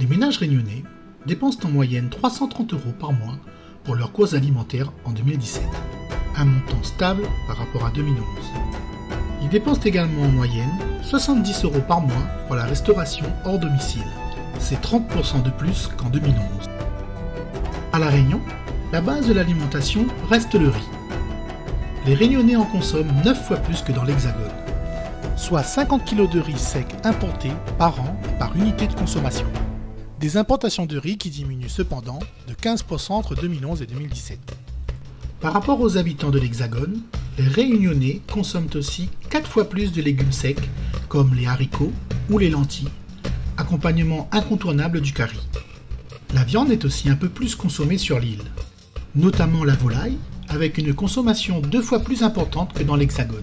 Les ménages réunionnais dépensent en moyenne 330 € par mois pour leurs courses alimentaires en 2017, un montant stable par rapport à 2011. Ils dépensent également en moyenne 70 € par mois pour la restauration hors domicile, c'est 30% de plus qu'en 2011. À La Réunion, la base de l'alimentation reste le riz. Les Réunionnais en consomment 9 fois plus que dans l'Hexagone, soit 50 kg de riz sec importé par an et par unité de consommation. Des importations de riz qui diminuent cependant de 15% entre 2011 et 2017. Par rapport aux habitants de l'Hexagone, les Réunionnais consomment aussi 4 fois plus de légumes secs comme les haricots ou les lentilles, accompagnement incontournable du curry. La viande est aussi un peu plus consommée sur l'île, notamment la volaille, avec une consommation 2 fois plus importante que dans l'Hexagone.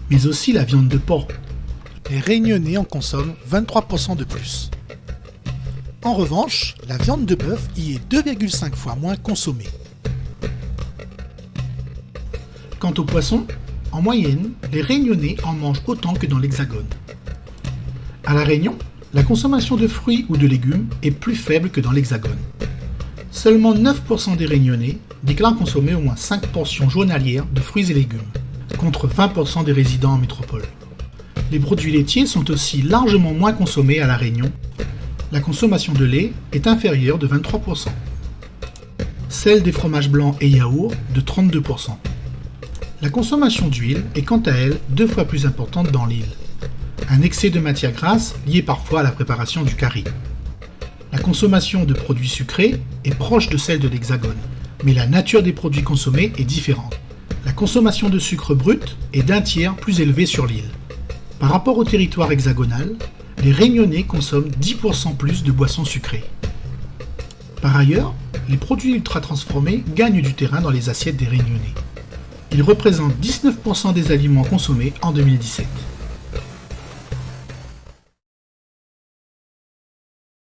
Mais aussi la viande de porc. Les Réunionnais en consomment 23% de plus. En revanche, la viande de bœuf y est 2,5 fois moins consommée. Quant au poisson, en moyenne, les Réunionnais en mangent autant que dans l'Hexagone. À La Réunion, la consommation de fruits ou de légumes est plus faible que dans l'Hexagone. Seulement 9% des Réunionnais déclarent consommer au moins 5 portions journalières de fruits et légumes, contre 20% des résidents en métropole. Les produits laitiers sont aussi largement moins consommés à La Réunion. La consommation de lait est inférieure de 23%. Celle des fromages blancs et yaourts de 32%. La consommation d'huile est quant à elle 2 fois plus importante dans l'île. Un excès de matière grasse lié parfois à la préparation du curry. La consommation de produits sucrés est proche de celle de l'Hexagone, mais la nature des produits consommés est différente. La consommation de sucre brut est d'un tiers plus élevée sur l'île. Par rapport au territoire hexagonal, les Réunionnais consomment 10% plus de boissons sucrées. Par ailleurs, les produits ultra transformés gagnent du terrain dans les assiettes des Réunionnais. Ils représentent 19% des aliments consommés en 2017.